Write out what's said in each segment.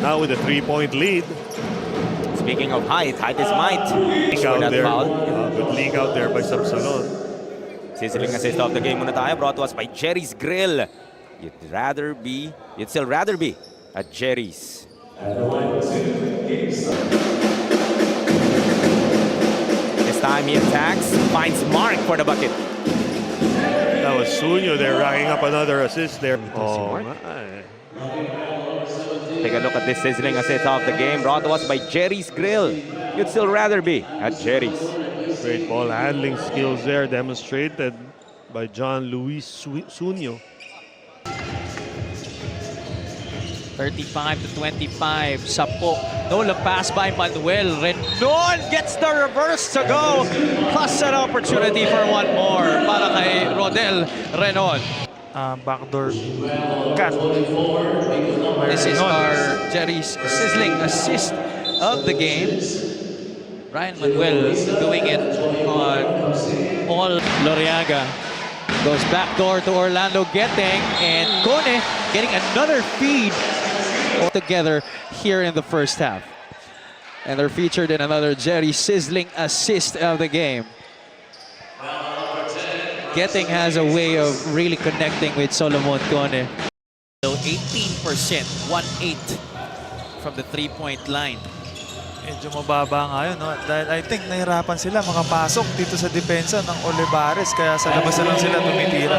Now with a 3-point lead. Speaking of height, height is might. Leak For out that there. foul. Good leak out there by Samsalon. Sizzling assist of the game muna tayo, brought to us by Jerry's Grill. You'd still rather be at Jerry's. This time he attacks, finds Mark for the bucket. That was Sunyo there racking up another assist there. Oh, Mark. my. Take a look at this sizzling assist of the game, brought to us by Jerry's Grill. You'd still rather be at Jerry's. Great ball handling skills there demonstrated by John Luis Sunyo. 35-25, Sapo. Nola pass by Manuel. Renon gets the reverse to go. Plus an opportunity for one more para kay Rodel Renon. Backdoor cut. This is our Jerry's sizzling assist of the game. Ryan Manuel doing it on all. Loriaga goes backdoor to Orlando Getting, and Kone getting another feed together here in the first half. And they're featured in another Jerry sizzling assist of the game. Getting has a way of really connecting with Solomon Kone. 18%, 1-8 from the three-point line. Medyo mababa nga yun, no? Dahil I think nahirapan sila makapasok dito sa depensa ng Olivares, kaya sa labas na lang sila tumitira.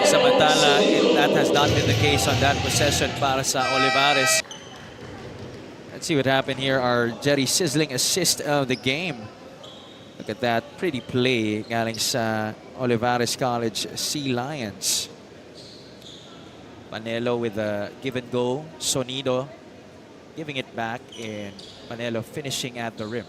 Samantala, that has not been the case on that possession para sa Olivares. Let's see what happened here. Our Jerry sizzling assist of the game. Look at that pretty play galing sa Olivares College Sea Lions. Panelo with a give and go. Sonido giving it back, and Panelo finishing at the rim.